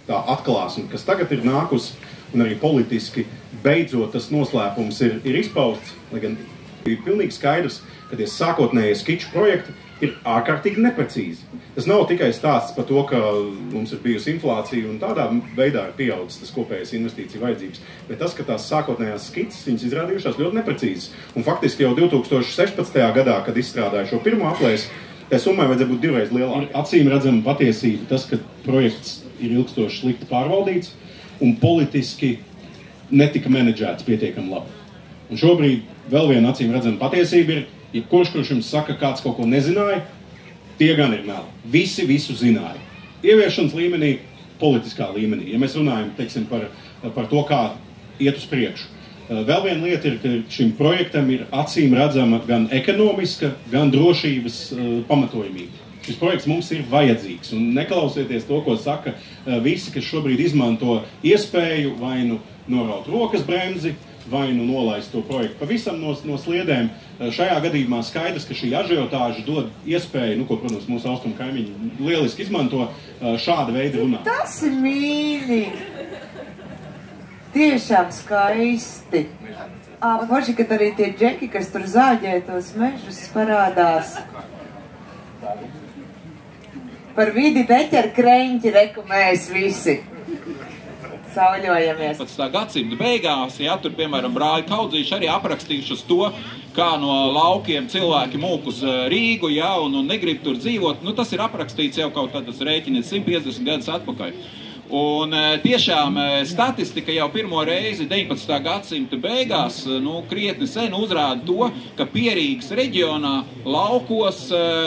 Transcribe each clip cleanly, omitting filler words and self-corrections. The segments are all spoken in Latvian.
tā atklāsme, kas tagad ir nākusi, un arī politiski beidzot tas noslēpums ir izpausts, lai gan ir pilnīgi skaidrs, ka tie sākotnējie skiču projekti ir ārkārtīgi neprecīzi. Tas nav tikai stāsts par to, ka mums ir bijusi inflācija un tādā veidā ir pieaudzis tas kopējais investīciju vajadzības, bet tas, ka tās sākotnējās skices, viņas izrādījušās ļoti neprecīzas. Un faktiski jau 2016. gadā, kad izstrādāja šo pirmo aplēsi, tai summai vajadzēja būt divreiz lielākai. Acīm redzama patiesība tas, ka projekts ir ilgstoši slikti pārvaldīts un politiski netika menedžēts pietiekami labi. Un šobrīd vēl viena acīm redzama patiesība ir, ja kurš jums saka, kāds kaut ko nezināja, tie gan ir meli. Visi visu zināja. Ieviešanas līmenī, politiskā līmenī. Ja mēs runājam, teiksim, par to, kā iet uz priekšu. Vēl viena lieta ir, ka šim projektam ir acīm redzama gan ekonomiska, gan drošības pamatojamība. Šis projekts mums ir vajadzīgs, un neklausieties to, ko saka visi, kas šobrīd izmanto iespēju vai nu noraut rokas bremzi, vai nu nolaist to projektu pavisam no sliedēm. Šajā gadījumā skaidrs, ka šī ažiotāža dod iespēju, ko, protams, mūsu austrumu kaimiņi lieliski izmanto, šāda veida runāt. Tas ir mīļi! Tiešām skaisti. Forši, kad arī tie džeki, kas tur zāģē tos mežus, parādās. Par vidi deķer kreņķi reku mēs visi. Sauļojamies. Pēc tā gadsimta beigās, ja tur, piemēram, brāļi Kaudzīši arī aprakstījušas to, kā no laukiem cilvēki mūk uz Rīgu, ja, un negrib tur dzīvot. Tas ir aprakstīts jau kaut tad, tas rēķinies 150 gadus atpakaļ. Un tiešām statistika jau pirmo reizi 19. gadsimta beigās krietni sen uzrāda to, ka Pierīgas reģionā laukos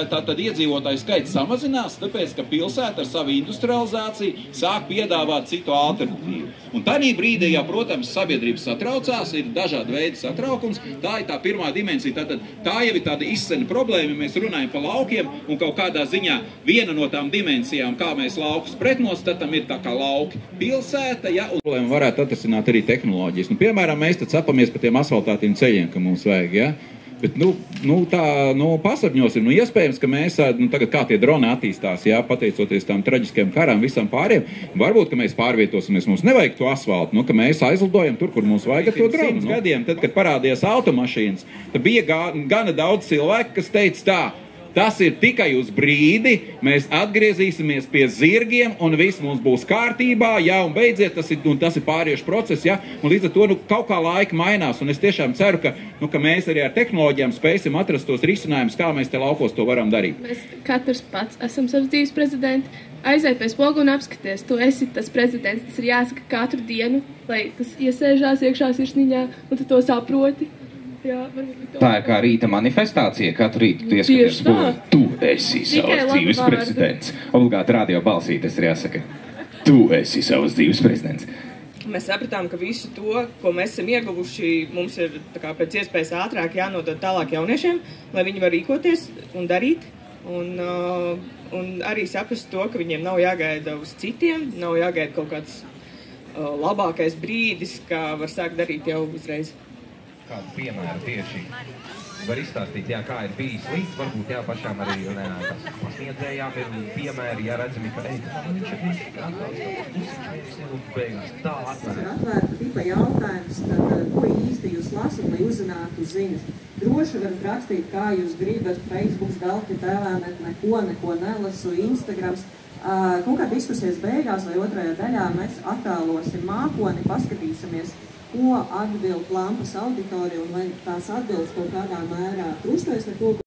tātad iedzīvotāju skaits samazinās, tāpēc, ka pilsēta ar savu industrializāciju sāk piedāvāt citu alternatīvu. Un tādā brīdī, ja, protams, sabiedrība satraucās, ir dažādi veidi satraukums, tā ir tā pirmā dimensija, tā jau ir tāda izsena problēma, mēs runājam par laukiem, un kaut kādā ziņā viena no tām dimensijām, kā mēs laukus pretnostatam, ir tā kā lauki pilsēta, ja, un problēma varētu atrisināt arī tehnoloģijas. Piemēram, mēs tad sapamies par tiem asfaltātiem ceļiem, ka mums vajag, ja? Bet, pasapņosim, iespējams, ka mēs, tagad kā tie droni attīstās, jā, pateicoties tām traģiskajām karām, visam pāriem, varbūt, ka mēs pārvietosimies, mums nevajag to asfaltu, ka mēs aizlidojam tur, kur mums vajag to dronu. Gadiem, tad, kad parādījās automašīnas, tad bija gana daudz cilvēku, kas teica tā, tas ir tikai uz brīdi, mēs atgriezīsimies pie zirgiem un viss mums būs kārtībā, jā, un beidziet, tas ir pāriešu process, jā, un līdz ar to kaut kā laika mainās, un es tiešām ceru, ka mēs arī ar tehnoloģijām spēsim atrast tos risinājumus, kā mēs te laukos to varam darīt. Mēs katrs pats esam savs dzīves prezidenti, aiziet pie spogu un apskaties, tu esi tas prezidents, tas ir jāsaka katru dienu, lai tas iesēžās iekšā sirsniņā, un tu to saproti. Jā, tā ir kā rīta manifestācija, katru rītu tu ieskaties spogu. Tu esi savas dzīves prezidents. Obligāti radio balsī tas ir jāsaka. Tu esi savas dzīves prezidents. Mēs sapratām, ka visu to, ko mēs esam ieguvuši, mums ir pēc iespējas ātrāk jānodod tālāk jauniešiem, lai viņi var rīkoties un darīt. Un arī saprast to, ka viņiem nav jāgaida uz citiem, nav jāgaida kaut kāds labākais brīdis, kā var sākt darīt jau uzreiz. Kādu piemēru tieši var izstāstīt, jā, kā ir bijis līdz, varbūt jā, pašām arī pasniedzējām ir piemēri, jā, redzami, ka viņš ir visu beigās tā atver. Atvērta tipa jautājums, tad ko īsti jūs lasat, lai uzzinātu ziņas? Droši varat rakstīt, kā jūs gribat, Facebooks, Delfi, TVNet, neko nelasu, Instagrams. Kaut kā diskusijas beigās vai otrajā daļā mēs attēlosim mākoni, paskatīsimies, ko atbild lampas auditorija un vai tās atbildes kaut kādā mērā krustojas ar to,